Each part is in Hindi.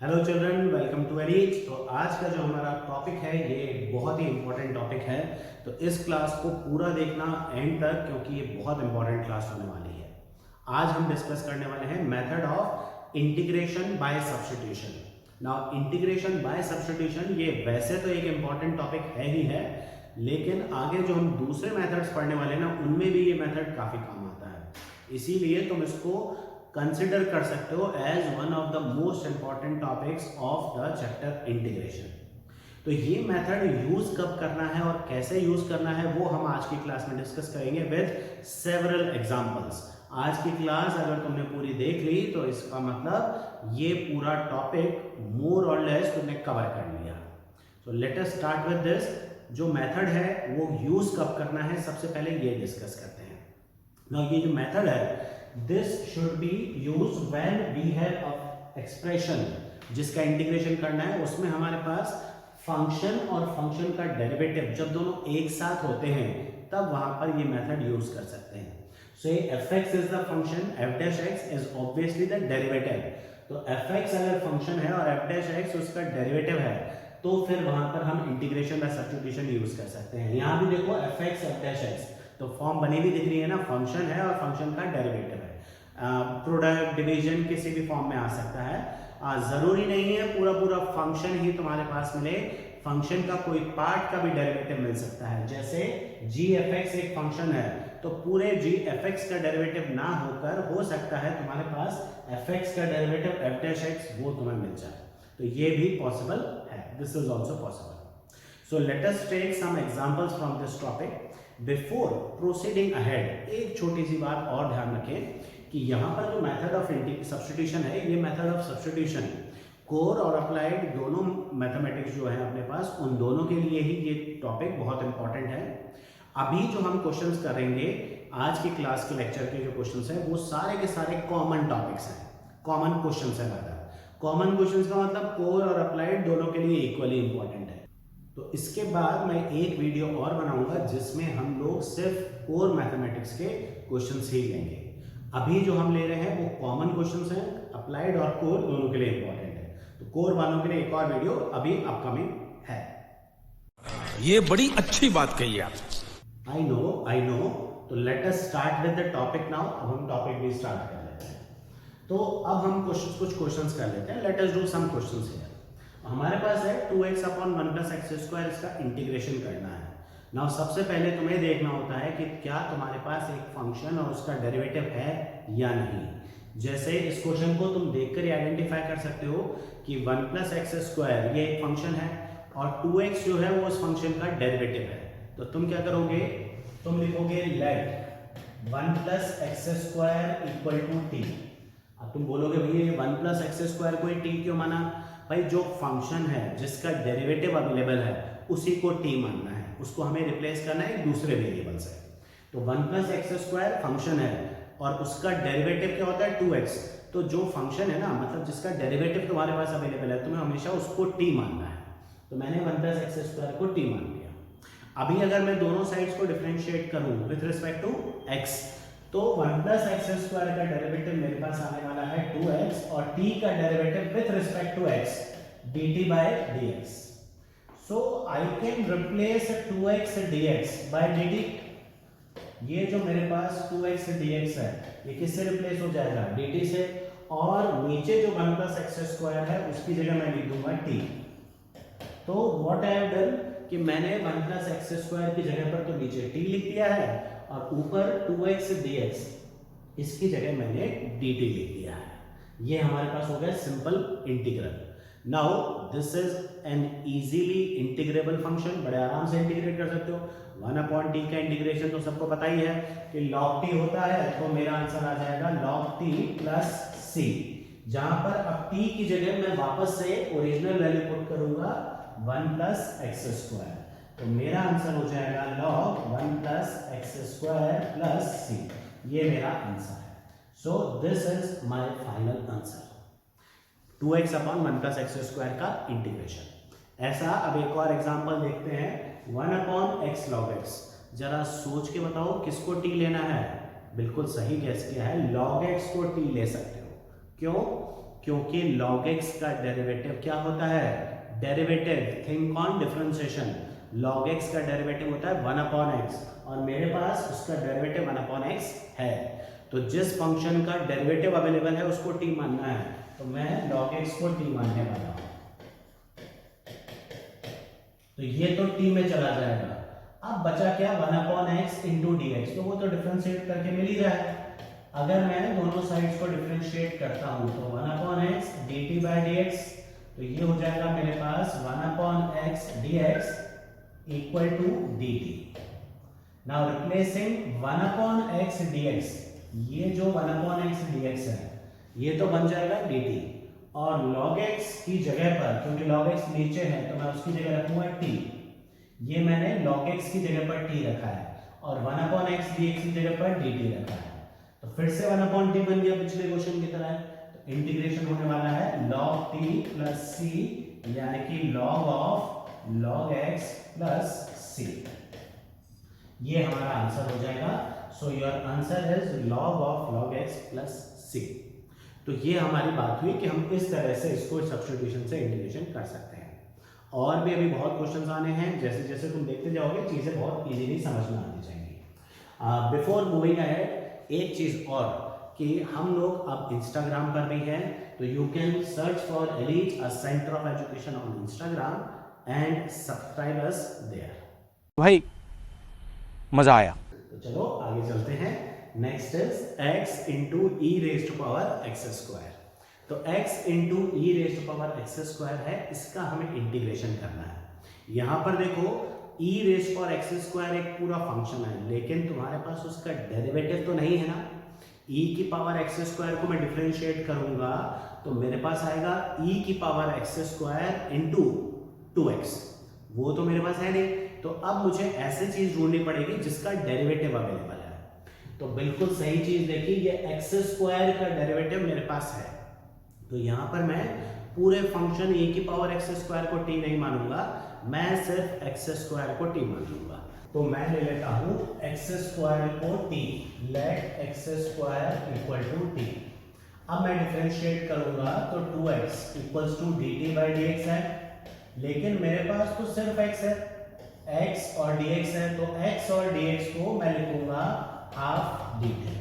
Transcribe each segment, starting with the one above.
Hello children, welcome to Aries. तो आज का जो हमारा टॉपिक है ये बहुत ही इंपॉर्टेंट टॉपिक है। तो इस क्लास को पूरा देखना एंड तक, क्योंकि ये बहुत इंपॉर्टेंट क्लास होने वाली है। आज हम डिस्कस करने वाले हैं method of integration by substitution. Now integration by substitution ये वैसे तो एक इंपॉर्टेंट टॉपिक है ही है, लेकिन आगे जो हम दूसरे मेथड्स पढ़ने वाले हैं ना, उनमें भी ये मेथड काफ़ी काम आता है। इसीलिए तुम इसको कंसिडर कर सकते हो as one of the most important topics of the chapter integration. तो ये मेथड यूज कब करना है और कैसे यूज करना है वो हम आज की क्लास में डिस्कस करेंगे विद सेवरल एग्जांपल्स। आज की क्लास अगर तुमने पूरी देख ली तो इसका मतलब ये पूरा टॉपिक मोर और लेस तुमने कवर कर लिया। सो let us start with this. जो मेथड है वो यूज कब करना है, सबसे पहले ये डिस्कस करते हैं। नाउ ये जो मेथड है, this should be used when we have a expression जिसका इंटीग्रेशन करना है, उसमें हमारे पास फंक्शन और फंक्शन का डेरिवेटिव जब दोनों एक साथ होते हैं तब वहां पर ये मेथड यूज कर सकते हैं। सो fx is the function, f dash x is obviously the derivative. तो fx अगर फंक्शन है और f dash x उसका डेरिवेटिव है तो फिर वहां पर हम इंटीग्रेशन बाय सब्स्टिट्यूशन यूज कर सकते हैं। यहां भी देखो fx f dash x तो फॉर्म बनी हुई दिख रही है ना, फंक्शन है और फंक्शन का डेरिवेटिव है। प्रोडक्ट डिवीजन किसी भी फॉर्म में आ सकता है। जरूरी नहीं है पूरा पूरा फंक्शन ही तुम्हारे पास मिले, फंक्शन का कोई पार्ट का भी डेरिवेटिव मिल सकता है। जैसे जी एफ एक्स एक फंक्शन है तो पूरे जी एफ एक्स का डेरिवेटिव ना होकर हो सकता है तुम्हारे पास एफ एक्स का डेरिवेटिव एफ डैश एक्स वो तुम्हें मिल जाए, तो ये भी पॉसिबल है। This is also possible. So let us take some examples from this topic. Before proceeding ahead एक छोटी सी बात और ध्यान रखें कि यहाँ पर जो मेथड ऑफ सब्स्टिट्यूशन है, ये मेथड ऑफ सब्स्टिट्यूशन कोर और अप्लाइड दोनों मैथमेटिक्स जो है अपने पास, उन दोनों के लिए ही ये टॉपिक बहुत इंपॉर्टेंट है। अभी जो हम क्वेश्चंस करेंगे आज की क्लास के लेक्चर के जो क्वेश्चंस हैं वो सारे के सारे कॉमन टॉपिक्स हैं, कॉमन क्वेश्चंस हैं। कॉमन क्वेश्चंस का मतलब कोर और अप्लाइड दोनों के लिए इक्वली इंपॉर्टेंट है। तो इसके बाद मैं एक वीडियो और बनाऊंगा जिसमें हम लोग सिर्फ कोर मैथमेटिक्स के क्वेश्चंस ही लेंगे। अभी जो हम ले रहे हैं वो कॉमन क्वेश्चंस हैं, अप्लाइड और कोर दोनों के लिए इंपॉर्टेंट है। तो कोर वालों के लिए एक और वीडियो अभी अपकमिंग है। ये बड़ी अच्छी बात कही आप। I know. तो let us start with the topic now. अब हम टॉपिक भी स्टार्ट कर लेते हैं। तो अब हम कुछ क्वेश्चंस कर लेते हैं। Let us do some questions here. हमारे पास है 2x upon 1 plus x square, इसका इंटीग्रेशन करना है। नाउ सबसे पहले तुम्हें देखना होता है कि क्या तुम्हारे पास एक फंक्शन और उसका डेरिवेटिव है या नहीं। जैसे इस क्वेश्चन को तुम देखकर आइडेंटिफाई कर सकते हो कि 1 प्लस एक्स स्क्वायर ये एक फंक्शन है और 2x जो है वो उस फंक्शन का डेरिवेटिव है। तो तुम क्या करोगे, तुम लिखोगे let 1 plus x square equal to t. अब तुम बोलोगे भैया ये 1 प्लस एक्स स्क्वायर को टी क्यों माना? भाई जो फंक्शन है जिसका डेरिवेटिव अवेलेबल है उसी को टी मानना है, उसको हमें रिप्लेस करना है एक दूसरे वेरिएबल से। तो 1 प्लस एक्स स्क्वायर फंक्शन है और उसका डेरिवेटिव क्या होता है 2x। तो जो फंक्शन है ना, मतलब जिसका डेरिवेटिव तुम्हारे पास अवेलेबल है, तुम्हें हमेशा उसको टी मानना है। तो मैंने 1 प्लस एक्स स्क्वायर को टी मान लिया। अभी अगर मैं दोनों साइड्स को डिफरेंशिएट करूं विथ रिस्पेक्ट टू x, तो 1 प्लस एक्स स्क्वायर का डेरिवेटिव मेरे पास आने वाला है 2x और t का डेरिवेटिव with respect to x dt by dx। So I can replace 2x dx by dt। ये जो मेरे पास 2x dx है ये किससे रिप्लेस हो जाएगा? dt से। और नीचे जो 1 प्लस एक्स स्क्वायर है उसकी जगह मैं लिख दूंगा t। तो व्हाट आई हैव डन कि मैंने 1 प्लस एक्स स्क्वायर की जगह पर तो नीचे t लिख दिया है और ऊपर 2x dx इसकी जगह मैंने dt लिख दिया है। ये हमारे पास हो गया simple integral. Now this is an easily integrable function, बड़े आराम से इंटीग्रेट कर सकते हो। 1 अपॉन टी का इंटीग्रेशन तो सबको पता ही है कि log t होता है, तो मेरा आंसर आ जाएगा log t प्लस c, जहां पर अब t की जगह मैं वापस से ओरिजिनल वैल्यू पुट करूंगा 1 प्लस एक्स स्क्वायर। तो मेरा आंसर हो जाएगा log 1 plus x square plus c। ये मेरा आंसर है। So this is my final answer, 2x upon 1 plus x square का इंटीग्रेशन। ऐसा अब एक और एग्जांपल देखते हैं, 1 अपॉन एक्स लॉग एक्स। जरा सोच के बताओ किसको t लेना है? बिल्कुल सही गैस किया है, log x को t ले सकते हो। क्यों? क्योंकि log x का डेरिवेटिव क्या होता है, derivative, think on differentiation, log x का डेरिवेटिव होता है 1 अपॉन x और मेरे पास उसका डेरिवेटिव 1 अपॉन x है। तो जिस फंक्शन का डेरिवेटिव अवेलेबल है उसको t मानना है, तो मैं log x को t मानने वाला हूं। तो ये तो t में चला जाएगा। अब बचा क्या, 1 upon x into D x, तो वो तो डिफरेंशिएट करके मिल ही रहा है। अगर मैं दोनों साइड्स को डिफरेंशिएट करता हूं तो 1 upon x dt by dx, तो ये हो जाएगा मेरे पास 1 upon x dx equal to dt। Now replacing 1 upon x dx, ये जो 1 अपॉन x dx है ये तो बन जाएगा dt और log x की जगह पर, क्योंकि log x नीचे है तो मैं उसकी जगह रखूंगा t, ये मैंने log x की जगह पर t रखा है और 1 अपॉन x dx की जगह पर dt रखा है। तो फिर से 1 अपॉन t बन गया पिछले क्वेश्चन की तरह। तो इंटीग्रेशन होने वाला है log t प्लस c, यानी कि log of log x plus c। ये हमारा आंसर हो जाएगा। So your answer is log of log x plus c। तो ये हमारी बात हुई कि हम इस तरह से इसको सब्स्टिट्यूशन से इंटीग्रेशन कर सकते हैं। और भी अभी बहुत क्वेश्चंस आने हैं, जैसे जैसे तुम देखते जाओगे चीज़ें बहुत इजीली समझ में आती जाएंगी। बिफोर मूविंग अहेड, एक चीज़ और कि हम लोग अब इंस्टाग्राम पर भी हैं, तो you can search for Elite a centre of education on Instagram and subscribe us there. भाई मजा आया। तो चलो आगे चलते हैं। Next is x into e raise to power x square. तो x into e raise to power x square है, इसका हमें इंटीग्रेशन करना है। यहाँ पर देखो e raise power x square एक पूरा फंक्शन है, लेकिन तुम्हारे पास उसका डेरिवेटिव तो नहीं है ना। e की पावर एक्स स्क्वायर को मैं डिफरेंशिएट करूंगा तो मेरे पास आएगा e की power x square into 2x, वो तो मेरे पास है नहीं। तो अब मुझे ऐसी चीज ढूंढनी पड़ेगी जिसका डेरिवेटिव अवेलेबल है। तो बिल्कुल सही चीज देखिए, ये एक्स स्क्वायर का डेरिवेटिव मेरे पास है, तो यहां पर मैं पूरे फंक्शन e की पावर एक्स स्क्वायर को t नहीं मानूंगा, मैं सिर्फ एक्स स्क्वायर को t मान लूंगा। तो मैं ले लेता हूं एक्स स्क्वायर को t, let x square equal to t। अब मैं डिफरेंशिएट करूंगा तो 2x equals to dt by dx है, लेकिन मेरे पास तो सिर्फ x है, x और dx है, तो x और dx को मैं लिखूंगा half dt।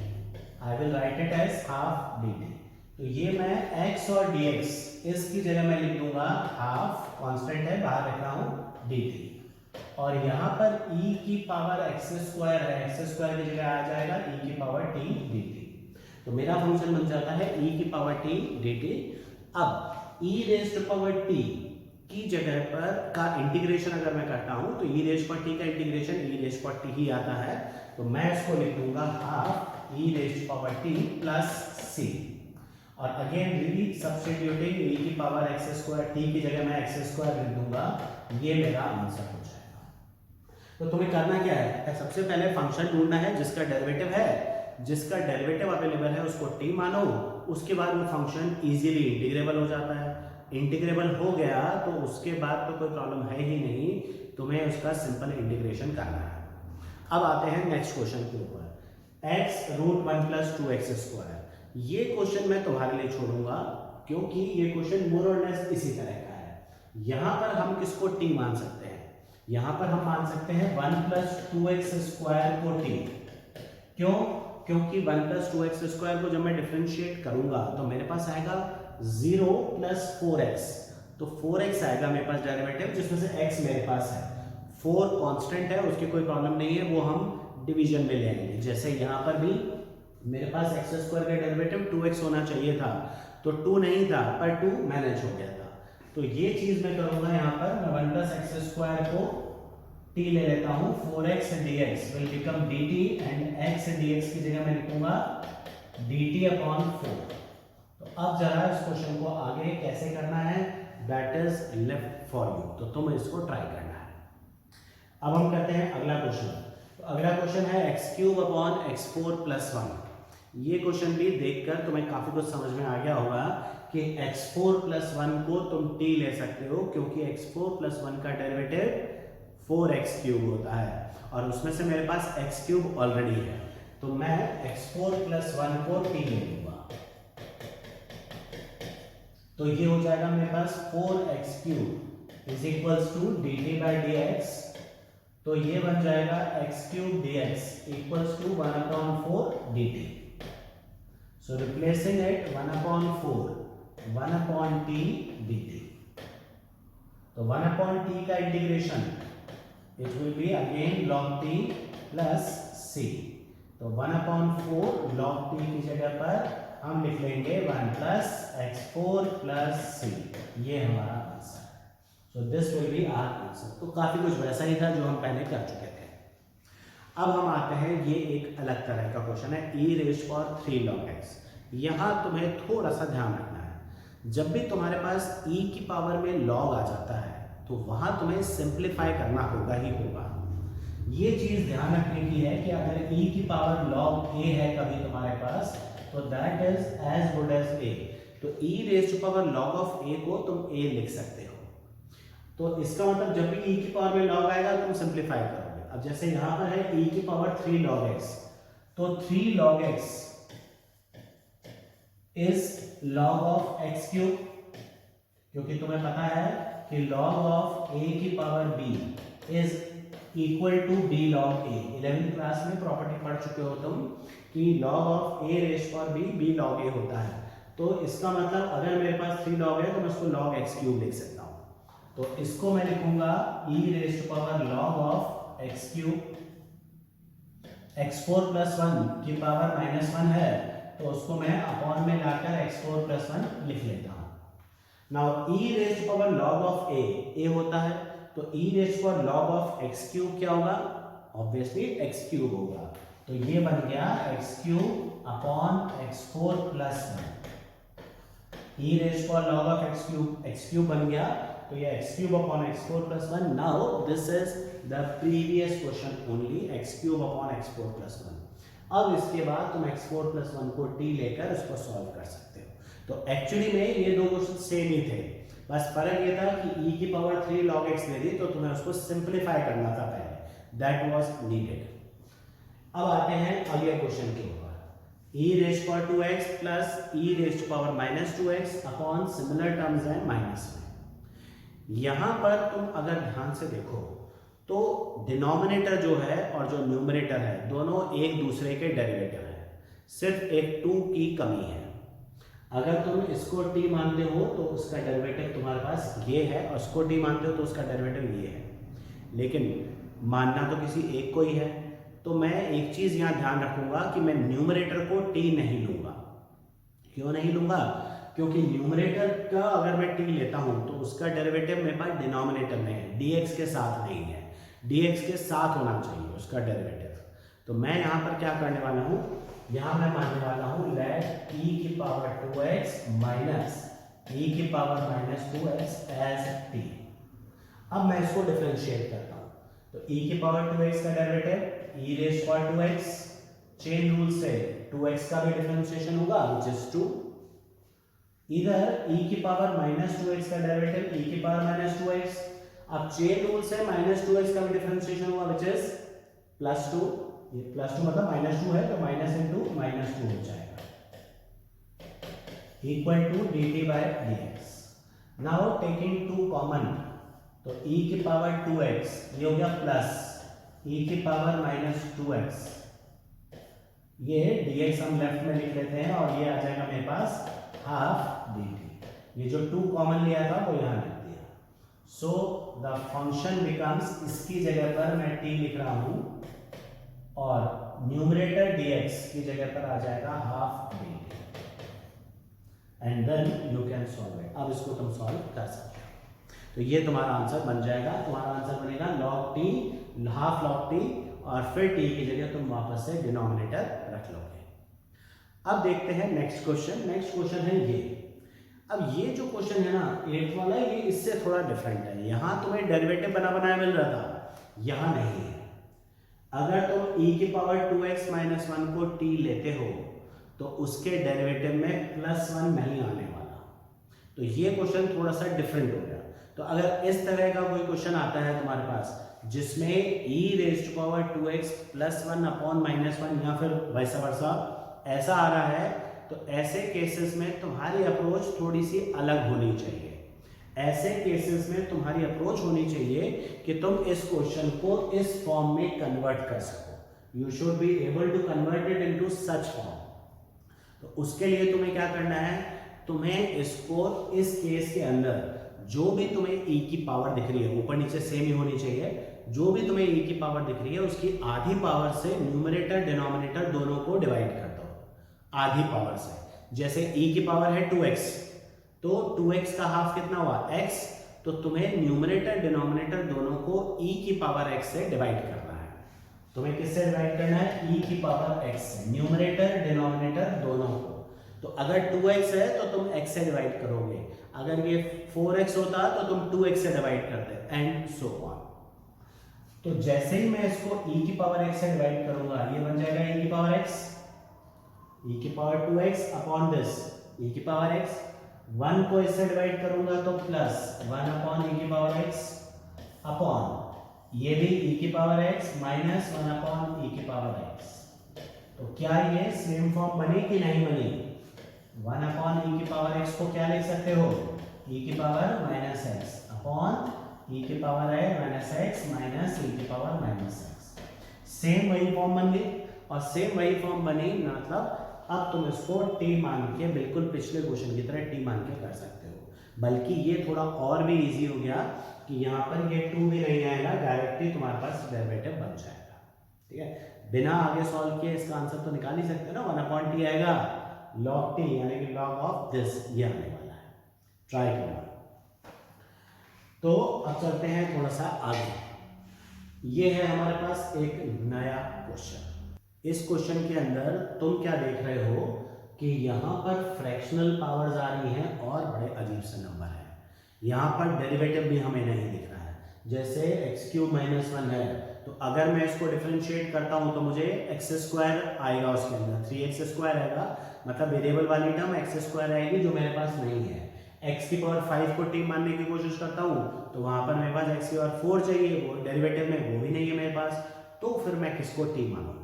I will write it as half dt। तो ये मैं x और dx, इसकी जगह मैं लिख दूंगा हाफ, कांस्टेंट है बाहर रख रहा हूं dt, और यहाँ पर e की पावर एक्स स्क्वायर है, एक्स स्क्वायर की जगह आ जाएगा e की पावर t dt। तो मेरा फंक्शन बन जाता है e की पावर t dt। अब e raise to power t की जगह पर का इंटीग्रेशन अगर मैं करता हूं तो e रेज पर t का इंटीग्रेशन e रेज पर t ही आता है, तो मैं इसको लिख दूंगा half e raise power t plus c, और अगेन री सब्स्टिट्यूटिंग e की पावर एक्स स्क्वायर t की जगह मैं एक्स स्क्वायर लिख दूंगा, ये मेरा आंसर हो जाएगा। तो तुम्हें करना क्या है, सबसे पहले फंक्शन ढूंढना है जिसका डेरिवेटिव है, जिसका डेरिवेटिव अवेलेबल है उसको t मानो, उसके बाद वो फंक्शन इजीली इंटीग्रेबल हो जाता है। इंटीग्रेबल हो गया तो उसके बाद तो कोई प्रॉब्लम है ही नहीं, तुम्हें उसका सिंपल इंटीग्रेशन करना है। अब आते हैं नेक्स्ट क्वेश्चन के ऊपर, x root 1 plus 2x square. ये क्वेश्चन मैं तुम्हारे लिए छोड़ूंगा क्योंकि ये क्वेश्चन मोर और लेस इसी तरह का है। यहां पर हम किसको t मान सकते हैं, यहां पर हम मान सकते हैं 1 प्लस 2x स्क्वायर को t। क्यों, क्योंकि 1 प्लस 2x स्क्वायर को जब मैं डिफरेंशिएट करूंगा तो मेरे पास आएगा 0 प्लस 4x, तो 4x आएगा मेरे पास डेरिवेटिव, जिसमें से x मेरे पास है, 4 कांस्टेंट है, उसकी कोई प्रॉब्लम नहीं है, वो हम डिवीजन में ले आएंगे। जैसे यहाँ पर भी मेरे पास एक्स स्क्वायर का डेरिवेटिव 2x होना चाहिए था, तो 2 नहीं था पर 2 मैनेज हो गया था। तो ये चीज मैं करूंगा, यहाँ पर मैं 1 प्लस एक्स स्क्वायर को t ले लेता हूँ, 4x dx will become dt and x dx की जगह मैं लिखूंगा dt अपॉन 4। तो अब जरा इस क्वेश्चन को आगे कैसे करना है, that is left for you, तो तुम इसको ट्राई करना है। अब हम करते हैं अगला क्वेश्चन। तो अगला क्वेश्चन है x³ अपॉन x4 प्लस 1। ये क्वेश्चन भी देखकर तुम्हें काफी कुछ समझ में आ गया होगा कि x4 प्लस 1 को तुम t ले सकते हो, क्योंकि x4 प्लस 1 का डेरिवेटिव 4x³ होता है और उसमें से मेरे पास x³ ऑलरेडी है, तो मैं x4 प्लस 1 को t ले लूंगा। तो ये हो जाएगा मेरे पास 4x³ is equals to dt by dx। तो ये बन जाएगा x³ dx equals to 1/4 dt। So replacing it 1/4 1/t dt। तो 1/t का इंटीग्रेशन it will be again log t plus c। तो 1/4 log t की जगह पर हम लिख लेंगे 1 प्लस x4 प्लस c। ये हमारा आंसर है। So this will be our answer. तो काफी कुछ वैसा ही था जो हम पहले कर चुके थे। अब हम आते हैं, ये एक अलग तरह का क्वेश्चन है, e⁻³ log x। यहां तुम्हें थोड़ा सा ध्यान रखना है, जब भी तुम्हारे पास e की पावर में log आ जाता है तो वहां तुम्हें सिंप्लीफाई करना होगा ही होगा। ये चीज ध्यान रखने की है कि अगर e की पावर log a है कभी तुम्हारे पास, तो that is as good as a। तो e⁻log of a को तुम a लिख सकते हो। तो इसका मतलब जब भी e की पावर में log आएगा तुम सिंप्लीफाई करोगे। अब जैसे यहां पर है e की पावर 3 log x, तो 3 log x is log of x³, क्योंकि तुम्हें पता है कि log of a की पावर b is equal to b log a। 11th class में प्रॉपर्टी पढ़ चुके हो तुम कि log of a⁻b b log a होता है। तो इसका मतलब अगर मेरे पास 3 log है तो मैं इसको log x³ लिख सकता हूं। तो इसको मैं लिखूंगा e⁻log of x³ x4 plus 1 की पावर -1 है, तो उसको मैं अपॉन में लाकर x4 प्लस 1 लिख लेता हूं। नाउ e⁻log of a होता है, तो e⁻log of x³ क्या होगा? ऑब्वियसली x³ होगा। तो ये बन गया x³ upon x4 plus 1। e⁻log of x³ बन गया, तो ये x³ upon x4 plus 1। Now this is the previous question only, x³ upon x4 plus 1। अब इसके बाद तुम x4 प्लस 1 को t लेकर इसको सॉल्व कर सकते हो। तो एक्चुअली में ये दो क्वेश्चन सेम ही थे, बस फर्क ये था कि e की पावर 3 log x दे दी तो तुम्हें उसको सिंप्लीफाई करना था पहले, दैट वाज नीडेड। अब आते हैं अगले क्वेश्चन के ऊपर, e⁻²x plus e⁻⁻2x upon similar terms हैं माइनस में। यहां पर तुम अगर ध्यान से देखो तो डिनोमिनेटर जो है और जो न्यूमरेटर है दोनों एक दूसरे के डेरिवेटिव हैं, सिर्फ एक 2 की कमी है। अगर तुम इसको t मानते हो तो उसका डेरिवेटिव तुम्हारे पास ये है, और इसको t मानते हो तो उसका डेरिवेटिव ये है, लेकिन मानना तो किसी एक को ही है। तो मैं एक चीज यहां ध्यान रखूंगा कि मैं न्यूमरेटर को t नहीं लूंगा। क्यों नहीं लूंगा? क्योंकि न्यूमरेटर का अगर मैं t लेता हूं तो उसका डेरिवेटिव मेरे पास डिनोमिनेटर में है, dx के साथ नहीं है। dx के साथ होना चाहिए उसका डेरिवेटिव। तो मैं यहां पर क्या करने वाला हूं, यहां मैं मानने वाला हूं लेट e की पावर 2x माइनस e की पावर -2x एज t। अब मैं इसको डिफरेंशिएट करता हूं, तो e की पावर 2x का डेरिवेटिव e⁻²x, चेन रूल से 2x का भी डिफरेंशिएशन होगा व्हिच इज 2। इधर e की पावर -2x का डेरिवेटिव e की पावर -2x, अब चेन रूल से -2x का भी डिफरेंशिएशन होगा व्हिच इज +2। ये +2 मतलब -2 है, तो माइनस इंटू -2 हो जाएगा equal to dt by dx। Now taking 2 common, तो e की पावर 2x ये हो गया प्लस e की पावर -2x, ये dx हम लेफ्ट में लिख लेते हैं और ये आ जाएगा मेरे पास हाफ dt। ये जो 2 कॉमन लिया था वो यहां लिख दिया। सो द फंक्शन बिकम्स, इसकी जगह पर मैं t लिख रहा हूं और न्यूमरेटर dx की जगह पर आ जाएगा half dt, and then you can solve it. अब इसको तुम सॉल्व कर सकते हो। तो ये तुम्हारा आंसर बन जाएगा। तुम्हारा आंसर बनेगा log t, half log t, और फिर t की जगह तुम वापस से डिनोमिनेटर रख लोगे। अब देखते हैं नेक्स्ट क्वेश्चन। नेक्स्ट क्वेश्चन है ये। अब ये जो क्वेश्चन है ना 8th वाला, ये इससे थोड़ा डिफरेंट है। यहां तुम्हें डेरिवेटिव बना बनाया मिल रहा था, यहां नहीं है। अगर तुम e की पावर 2x माइनस 1 को t लेते हो तो उसके डेरिवेटिव में +1 नहीं आने वाला। तो ये क्वेश्चन थोड़ा सा डिफरेंट हो गया। तो अगर इस तरह का कोई क्वेश्चन आता है तुम्हारे पास जिसमें e⁻2x +1 अपॉन -1 या फिर वैसा वर्सा ऐसा आ रहा है तो ऐसे केसेस में तुम्हारी अप्रोच थोड़ी सी अलग होनी चाहिए। ऐसे केसेस में तुम्हारी अप्रोच होनी चाहिए कि तुम इस क्वेश्चन को इस फॉर्म में कन्वर्ट कर सको। You should be able to convert it into such form. तो उसके लिए तुम्हें क्या करना है, तुम्हें इसको इस केस के अंदर जो भी तुम्हें e की पावर दिख रही है, ऊपर नीचे सेम ही होनी चाहिए, जो भी तुम्हें e की पावर दिख रही है उसकी आधी पावर से न्यूमरेटर डिनोमिनेटर दोनों को डिवाइड कर दो, आधी पावर से। जैसे e की पावर है 2x, तो 2x का हाफ कितना हुआ x, तो तुम्हें न्यूमरेटर डिनोमिनेटर दोनों को e की पावर x से डिवाइड करना है। तुम्हें किससे डिवाइड करना है, e की पावर x से, न्यूमरेटर डिनोमिनेटर दोनों को। तो अगर 2x है तो तुम x से डिवाइड करोगे, अगर ये 4x होता तो तुम 2x से डिवाइड करते, एंड सो ऑन। तो जैसे ही मैं इसको e की पावर x से डिवाइड करूंगा, ये बन जाएगा e की पावर x, e की power 2x upon this e की पावर x। 1 को इससे डिवाइड करूंगा तो प्लस 1 अपॉन e की पावर x अपॉन ये भी e की power x minus 1 upon e की पावर x। तो क्या ये सेम फॉर्म बनी कि नहीं बनी? 1 अपॉन e की पावर x को क्या लिख सकते हो, e की power minus x upon e की पावर है माइनस x माइनस e की पावर माइनस x। सेम वही फॉर्म बन गई, और सेम वही फॉर्म बनी मतलब अब तुम इसको t मान के बिल्कुल पिछले क्वेश्चन की तरह t मान के कर सकते हो। बल्कि ये थोड़ा और भी इजी हो गया कि यहाँ पर ये 2 भी नहीं आएगा, डायरेक्टली तुम्हारे पास डेरिवेटिव बन जाएगा। ठीक है, बिना आगे सॉल्व किए इसका आंसर तो निकाल ही सकते हो ना। 1 अपॉन टी आएगा log t, यानी कि log ऑफ दिस, ये आने वाला है। ट्राई करना। तो अब चलते हैं थोड़ा सा आगे। ये है हमारे पास एक नया क्वेश्चन। इस क्वेश्चन के अंदर तुम क्या देख रहे हो कि यहाँ पर फ्रैक्शनल पावर्स आ रही हैं और बड़े अजीब से नंबर हैं। यहाँ पर डेरिवेटिव भी हमें नहीं दिख रहा है। जैसे एक्स क्यूब माइनस 1 है, तो अगर मैं इसको डिफरेंशिएट करता हूँ तो मुझे एक्स स्क्वायर आएगा, उसके अंदर 3x स्क्वायर आएगा, मतलब वेरिएबल वाली टर्म एक्स स्क्वायर आएगी जो मेरे पास नहीं है। x की पावर 5 को t मानने की कोशिश करता हूँ तो वहां पर मेरे पास x की पावर 4 चाहिए, वो डेरिवेटिव में वो भी नहीं है मेरे पास, तो फिर मैं किसको t मानूं?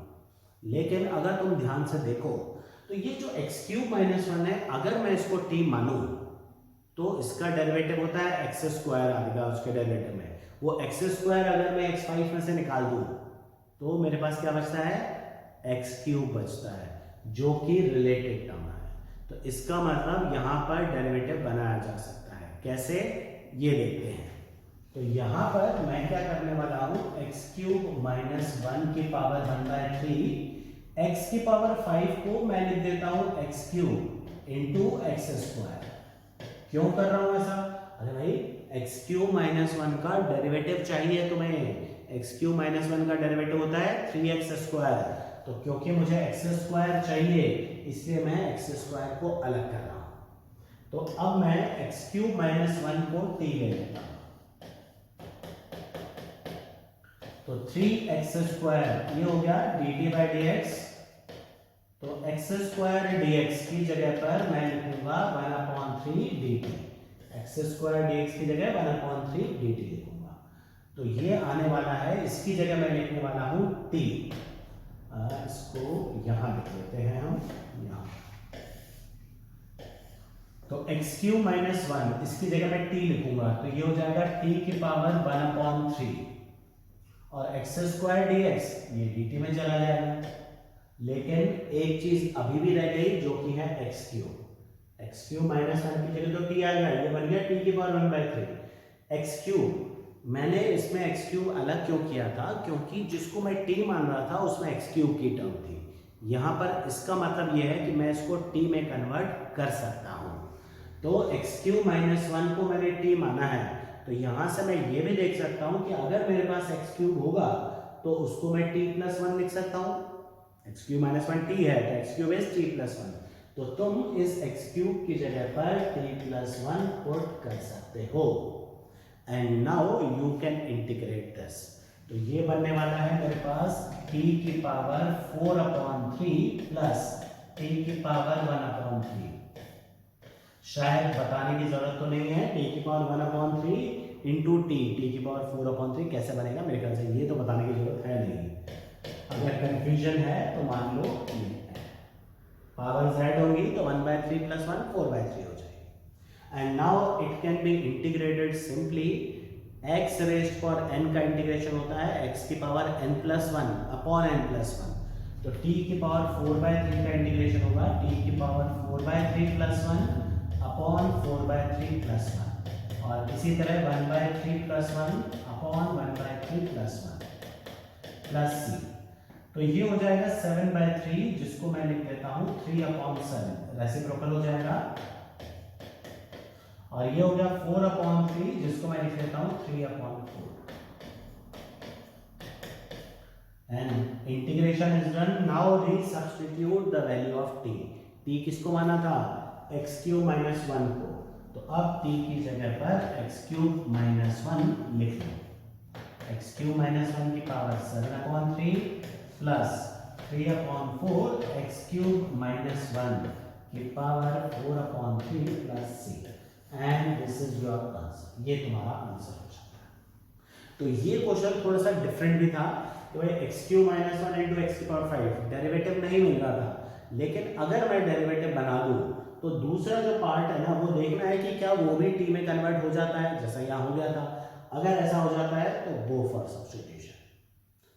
लेकिन अगर तुम ध्यान से देखो तो ये जो एक्स क्यूब माइनस 1 है, अगर मैं इसको t मानूं तो इसका डेरिवेटिव होता है एक्स स्क्वायर आएगा उसके डेरिवेटिव में। वो एक्स स्क्वायर अगर मैं x5 में से निकाल दूं तो मेरे पास क्या बचता है, एक्स क्यूब बचता है, जो कि रिलेटेड टर्म है। तो इसका मतलब यहाँ पर डेरिवेटिव बनाया जा सकता है। कैसे, ये देखते हैं। तो यहाँ पर मैं क्या करने वाला हूँ, एक्स क्यूब माइनस 1 की पावर 1/3, एक्स की पावर 5 को मैं लिख देता हूँ x cube into x square. क्यों कर रहा हूँ ऐसा? अरे भाई एक्स क्यूब माइनस 1 का डेरिवेटिव चाहिए तुम्हें। एक्स क्यूब माइनस 1 का डेरिवेटिव होता है 3x स्क्वायर, तो क्योंकि मुझे एक्स स्क्वायर चाहिए इसलिए मैं एक्स स्क्वायर को अलग कर रहा हूं। तो अब मैं एक्स क्यूब माइनस 1 को t ले लेता हूं, तो 3x स्क्वायर ये हो गया dt बाई dx। तो एक्स स्क्वायर dx की जगह पर मैं लिखूंगा 1/3 dt, एक्स स्क्वायर dx की जगह 1/3 dt लिखूंगा। तो ये आने वाला है, इसकी जगह मैं लिखने वाला हूं t। इसको यहां लिख लेते हैं हम यहां। तो एक्स क्यूब माइनस 1 इसकी जगह मैं t लिखूंगा, तो ये हो जाएगा t की पावर 1/3, और एक्स स्क्वायर dx ये dt में चला जाएगा। लेकिन एक चीज अभी भी रह गई जो कि है x cube. X cube minus 1 की जगह तो t आ गया, ये बन गया t की पावर 1/3 एक्स क्यूब। मैंने इसमें एक्स क्यूब अलग क्यों किया था, क्योंकि जिसको मैं t मान रहा था उसमें एक्स क्यूब की टर्म थी। यहाँ पर इसका मतलब यह है कि मैं इसको t में कन्वर्ट कर सकता हूँ। तो एक्स क्यूब माइनस 1 को मैंने t माना है, तो यहाँ से मैं ये भी देख सकता हूँ कि अगर मेरे पास एक्स क्यूब होगा तो उसको मैं t प्लस 1 लिख सकता हूँ। एक्स क्यूब माइनस 1 t है, तो x cube is t plus 1। तो तुम इस एक्स क्यूब की जगह पर t प्लस 1 पुट कर सकते हो। And now you can integrate this. तो ये बनने वाला है मेरे पास t की पावर 4/3 प्लस t की पावर 1/3। शायद बताने की जरूरत तो नहीं है, t की पावर 1/3 इंटू t की पावर 4/3 कैसे बनेगा, मेरे ख्याल से ये तो बताने की जरूरत है नहीं। अगर कंफ्यूजन है तो मान लो ये है। पावर z होंगी तो 1/3 + 1 4/3 हो जाएगी। And now it can be integrated simply. x raised power n का इंटीग्रेशन होता है x की पावर n+1 अपॉन n+1, तो t की पावर 4/3 का इंटीग्रेशन होगा t की पावर 4/3 + 1 अपॉन 4/3 + 1, और इसी तरह 1/3 + 1 अपॉन 1/3 + 1 प्लस c, तो ये हो जाएगा 7/3, जिसको मैं लिख देता हूं 3/7, रेसिप्रोकल हो जाएगा। और ये हो गया 4/3, जिसको मैं लिख देता हूं 3/4, and integration is done. Now we substitute the value of t किसको माना था, x³ - 1 को, तो अब t की जगह पर x³ - 1 लिख लो। x³ - 1 की पावर 7/3 प्लस 3/4 x³ - 1 की power 4/3 plus c, and this is your answer. ये तुम्हारा आंसर हो जाता है। तो ये क्वेश्चन थोड़ा सा डिफरेंट भी था कि भाई x³ - 1 × x⁵ डेरिवेटिव नहीं मिल रहा था, लेकिन अगर मैं डेरिवेटिव बना दूं तो दूसरा जो पार्ट है ना वो देखना है कि क्या वो भी t में कन्वर्ट हो जाता है, जैसा यहाँ हो गया था। अगर ऐसा हो जाता है तो गो फॉर सब्स्टिट्यूशन।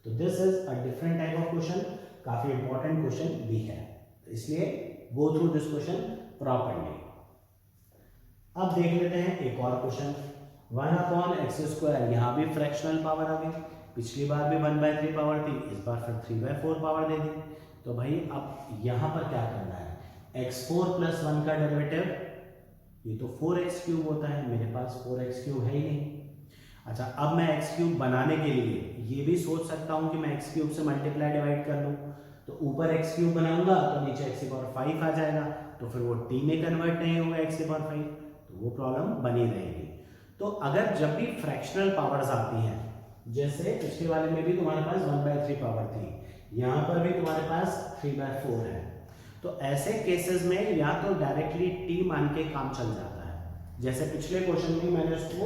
तो this is a different type of question, काफी इंपॉर्टेंट क्वेश्चन भी है, तो इसलिए go through this question properly. अब देख लेते हैं एक और क्वेश्चन, 1/x²। यहाँ भी फ्रैक्शनल पावर आ गई, पिछली बार भी 1/3 पावर थी, इस बार फिर 3/4 पावर दे दी। तो भाई अब यहाँ पर क्या करना है, x4 + 1 का डेरिवेटिव, ये तो 4x³ होता है, मेरे पास 4x³ है ही नहीं। अच्छा, अब मैं x³ बनाने के लिए ये भी सोच सकता हूँ कि मैं x³ से मल्टीप्लाई डिवाइड कर लूँ, तो ऊपर x³ बनाऊंगा तो नीचे x⁵ आ जाएगा, तो फिर वो t में कन्वर्ट नहीं होगा x⁵, तो वो प्रॉब्लम बनी रहेगी। तो अगर जब भी फ्रैक्शनल पावर्स आती हैं, जैसे पिछले वाले में भी तुम्हारे पास 1/3 पावर थी, यहाँ पर भी तुम्हारे पास 3/4 है, तो ऐसे केसेस में या तो डायरेक्टली t मान के काम चल जाता है। जैसे पिछले क्वेश्चन में मैंने उसको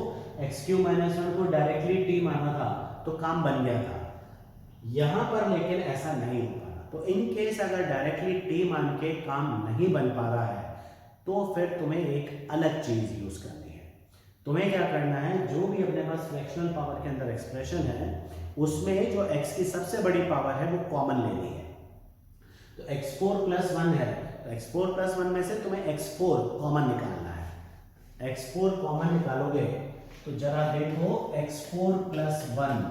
x³ - 1 को डायरेक्टली t माना था तो काम बन गया था, यहाँ पर लेकिन ऐसा नहीं हो पाना। तो इन केस अगर डायरेक्टली t मान के काम नहीं बन पा रहा है तो फिर तुम्हें एक अलग चीज यूज करनी है। तुम्हें क्या करना है, जो भी अपने पास फ्रैक्शनल पावर के अंदर एक्सप्रेशन है उसमें जो x की सबसे बड़ी पावर है वो कॉमन लेनी है। तो x4 + 1 है, तो x4 + 1 में से तुम्हें x4 कॉमन निकालना है। x4 कॉमन निकालोगे तो जरा देखो, x4 + 1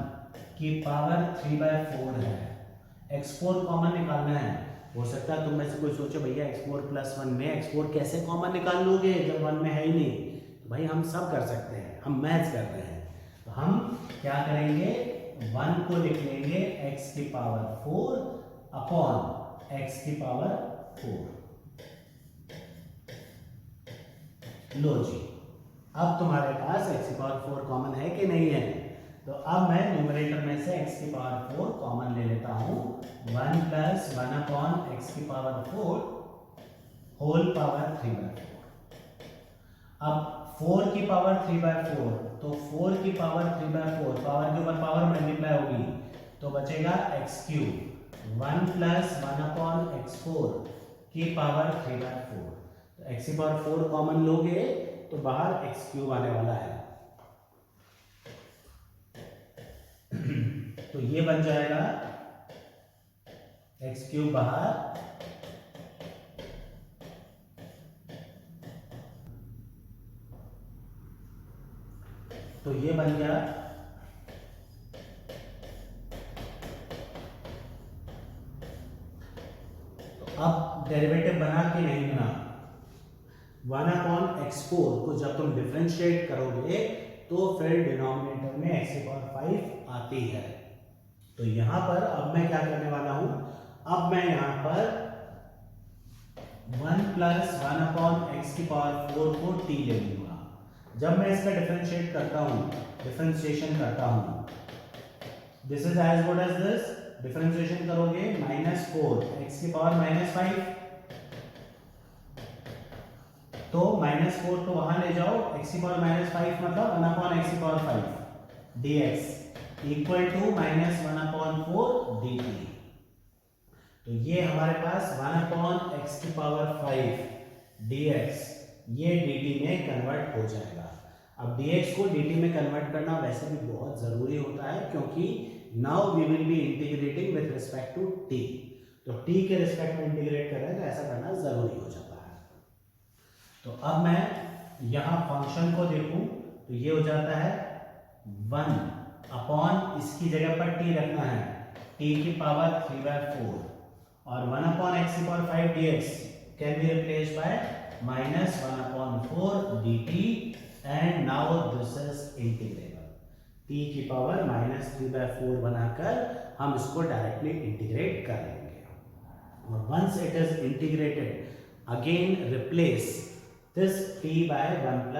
की पावर 3/4 है, x4 कॉमन निकालना है। हो सकता है तुम में से कोई सोचे भैया x4 + 1 में x4 कैसे कॉमन निकाल लोगे जब 1 में है ही नहीं। तो भाई हम सब कर सकते हैं, हम मैथ्स कर रहे हैं, तो हम क्या करेंगे, 1 को लिख लेंगे x⁴ अपॉन x⁴। लो जी, अब तुम्हारे पास x⁴ कॉमन है कि नहीं है, तो अब मैं न्यूमरेटर में से x⁴ कॉमन ले लेता हूं, 1 + 1/x⁴ होल पावर 3/4। अब 4 की पावर 3/4, तो 4 की पावर 3/4, पावर के ऊपर पावर मल्टीप्लाई होगी तो बचेगा x³, 1 + 1/x4 की पावर 3/4। तो x⁴ कॉमन लोगे तो बाहर x³ आने वाला है, तो ये बन जाएगा x³ बाहर, तो ये बन गया तो अब डेरिवेटिव बना के नहीं बना, 1/x4 को जब तुम डिफरेंशिएट करोगे तो फिर डिनोमिनेटर में x⁵ आती है। तो यहां पर अब मैं क्या करने वाला हूं, अब मैं यहां पर 1 + 1/x⁴ को t ले लूंगा। जब मैं इसका डिफरेंशिएट करता हूं, डिफरेंशिएशन करता हूं, this is as good as this, differentiation करोगे -4 x⁻⁻5, तो -4 तो वहां ले जाओ, x⁻⁻5 मतलब 1/x⁵ dx equal to -1/4 dt। तो ये हमारे पास 1/x की पावर 5 dx ये dt में कन्वर्ट हो जाएगा। अब dx को dt में कन्वर्ट करना वैसे भी बहुत जरूरी होता है, क्योंकि now we will be integrating with respect to t। तो t के रिस्पेक्ट में इंटीग्रेट कर रहे हैं तो ऐसा करना जरूरी हो जाता है। तो अब मैं यहां फंक्शन को देखूं तो ये हो जाता है 1 अपॉन, इसकी जगह पर t रखना है, t की पावर 3/4 और 1/x की power 5 dx can be replaced by -1/4 dt and now this is integrable. t की पावर -3/4 बनाकर हम इसको डायरेक्टली इंटीग्रेट कर लेंगे। और once it is integrated again replace this t by 1 +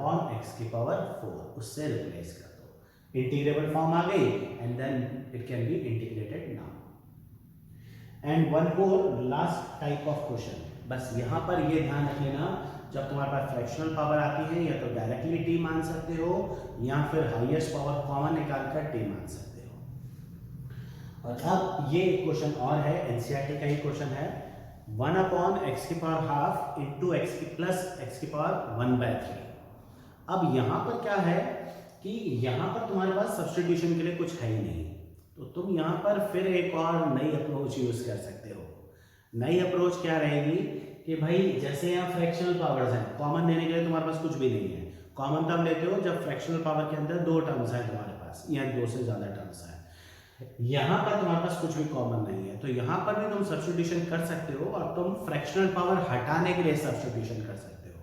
1/x की पावर 4, उससे रिप्लेस कर दो, इंटीग्रेबल फॉर्म आ गई and then it can be integrated now. And one more last type of question, बस यहाँ पर ये ध्यान रख लेना, जब तुम्हारे पास फ्रैक्शनल पावर आती है या तो डायरेक्टली t मान सकते हो या फिर हाईएस्ट पावर कॉमन निकालकर t मान सकते हो। और अब ये क्वेश्चन और है, एनसीईआरटी का ही क्वेश्चन है, 1/x की पावर हाफ इंटू x की प्लस x की पावर 1/3। अब यहाँ पर क्या है कि यहाँ पर तुम्हारे पास सब्स्टिट्यूशन के लिए कुछ है ही नहीं, तो तुम यहाँ पर फिर एक और नई अप्रोच यूज कर सकते हो। नई अप्रोच क्या रहेगी कि भाई जैसे यहाँ फ्रैक्शनल पावर्स हैं, कॉमन लेने के लिए तुम्हारे पास कुछ भी नहीं है। कॉमन तब लेते हो जब फ्रैक्शनल पावर के अंदर 2 टर्म्स हैं तुम्हारे पास या 2 से ज्यादा टर्म्स हैं। यहाँ पर तुम्हारे पास कुछ भी कॉमन नहीं है, तो यहाँ पर भी तुम सब्स्टिट्यूशन कर सकते हो और तुम फ्रैक्शनल पावर हटाने के लिए सब्स्टिट्यूशन कर सकते हो।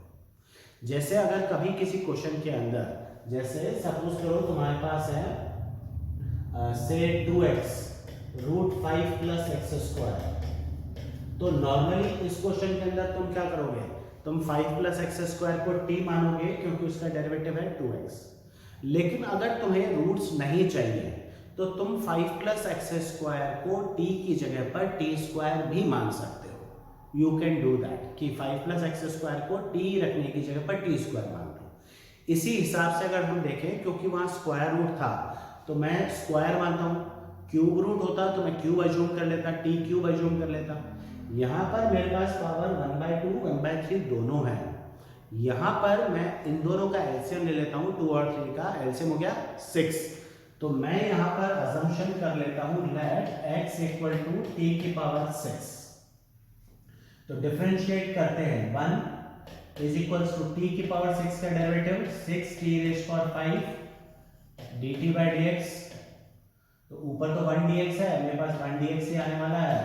जैसे अगर कभी किसी क्वेश्चन के अंदर, जैसे सपोज करो तुम्हारे पास है से 2x √5 + x², तो नॉर्मली इस क्वेश्चन के अंदर तुम क्या करोगे, तुम 5 + x² को t मानोगे क्योंकि उसका डेरिवेटिव है 2x। लेकिन अगर तुम्हें रूट्स नहीं चाहिए तो तुम 5 + x² को t की जगह पर t² भी मान सकते हो। यू कैन डू दैट कि 5 + x² को t रखने की जगह पर t² मान लो। इसी हिसाब से अगर हम देखें, क्योंकि वहां स्क्वायर रूट था तो मैं स्क्वायर मानता हूं, क्यूब रूट होता तो मैं क्यूब अज्यूम कर लेता, t³ अज्यूम कर लेता। यहाँ पर मेरे पास पावर 1/2 1/3 दोनों है, यहाँ पर मैं इन दोनों का एलसीएम ले लेता हूँ, 2 और 3 का एलसीएम हो गया 6। तो मैं यहाँ पर अजम्पशन कर लेता हूँ लेट x = t की पावर 6। तो डिफरेंशिएट करते हैं, 1 = t की पावर 6 का डेरिवेटिव 6t⁵ dt/dx। तो ऊपर तो 1 dx है, मेरे पास 1 dx ही आने वाला है,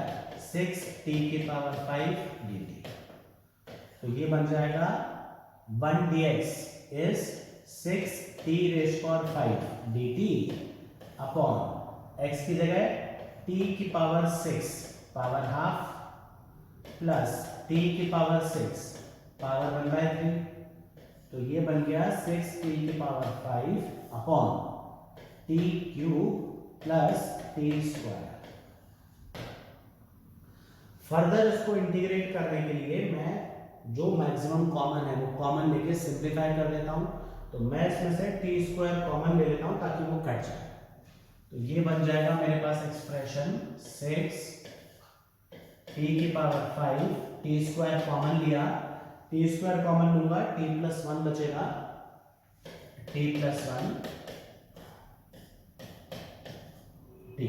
6t की पावर 5 dt। तो ये बन जाएगा 1 dx is 6t⁵ dt upon x की जगह t की power 6 power half plus t की पावर 6 पावर 1/3। तो ये बन गया 6t की power 5 upon t³ plus t²। Further इसको इंटीग्रेट करने के लिए मैं जो मैक्सिमम कॉमन है वो कॉमन लेके सिंप्लीफाई कर देता हूं। तो मैं इसमें से t² कॉमन ले लेता हूं ताकि वो कट जाए। तो ये बन जाएगा मेरे पास एक्सप्रेशन 6t की पावर 5, t² कॉमन लिया, t² कॉमन लूंगा, t+1 बचेगा, t+1 t।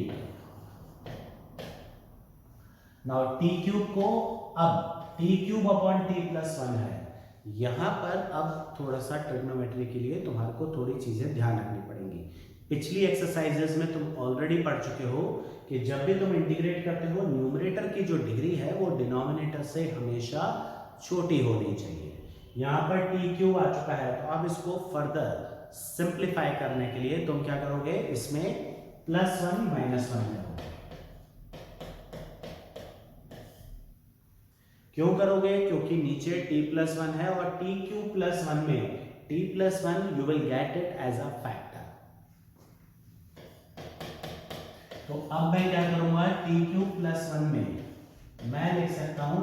नाउ t³ को अब t³ अपॉन t+1 है। यहां पर अब थोड़ा सा ट्रिग्नोमेट्री के लिए तुम्हारे को थोड़ी चीजें ध्यान रखनी पड़ेंगी। पिछली एक्सरसाइजेस में तुम ऑलरेडी पढ़ चुके हो कि जब भी तुम इंटीग्रेट करते हो, न्यूमरेटर की जो डिग्री है वो डिनोमिनेटर से हमेशा छोटी होनी चाहिए। यहाँ पर t³ आ चुका है, तो अब इसको फर्दर सिंप्लीफाई करने के लिए तुम क्या करोगे, इसमें +1 -1 करोगे। क्यों करोगे, क्योंकि नीचे t+1 है और t³ +1 में t+1 you will get it as a factor. तो अब मैं क्या करूंगा, t³ +1 में मैं लिख सकता हूं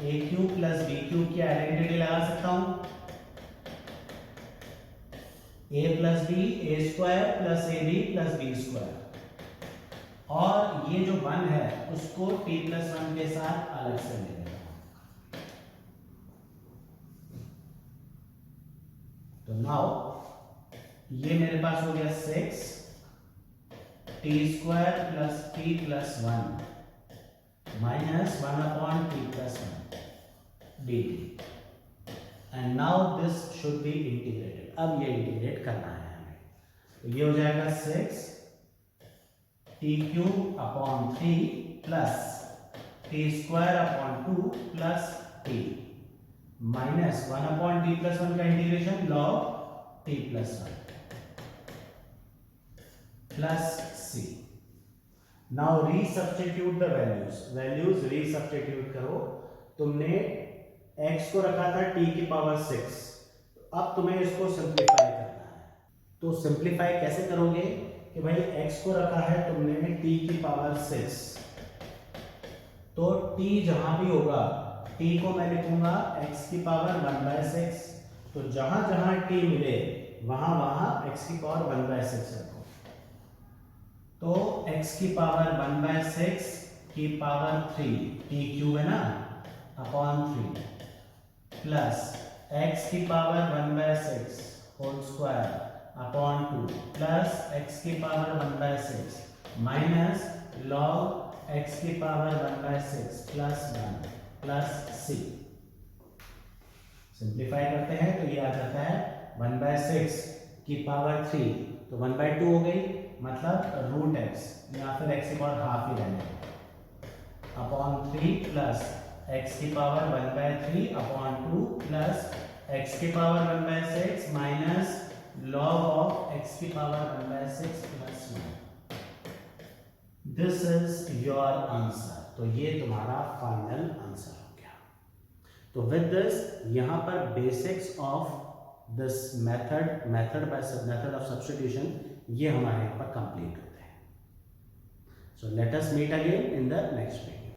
a³ + b³ की आइडेंटिटी लगा सकता हूं, a + b a² + ab + b²। और ये जो 1 है उसको t+1 के साथ अलग से ले लेता हूं। तो नाउ ये मेरे पास हो गया 6 t² plus t+1 minus 1/t+1 dt, and now this should be integrated. अब ये इंटीग्रेट करना है हमें, तो ये हो जाएगा 6 t³ plus t² plus t minus 1/t+1 का integration log t+1 plus c। Now resubstitute the values resubstitute करो। तुमने x को रखा था t की पावर 6, अब तुम्हें इसको सिंप्लीफाई करना है। तो सिंप्लीफाई कैसे करोगे कि भाई x को रखा है तुमने t की पावर 6, तो t जहां भी होगा t को मैं लिखूंगा x की पावर 1/6, तो जहां जहां t मिले वहां वहां x की पावर 1/6 रखो। तो x की पावर 1/6 की पावर 3 t³ है ना अपॉन 3 प्लस x की power 1/6 whole square upon 2 plus x की पावर 1/6 माइनस log x की power 1/6 plus 1 plus c। Simplify करते हैं तो ये आ जाता है 1/6 की पावर 3, तो 1/2 हो गई, मतलब रूट x या फिर x की पावर हाफ ही रहने अपॉन 3 प्लस x की पावर 1/3 अपॉन 2 प्लस x की power 1/6 minus log of x की power 1/6 plus 1। This is your answer. तो ये तुम्हारा फाइनल आंसर हो गया। तो विद दिस यहां पर basics of this method of substitution ये हमारे यहाँ पर कंप्लीट होते हैं। So let us meet again in the next video.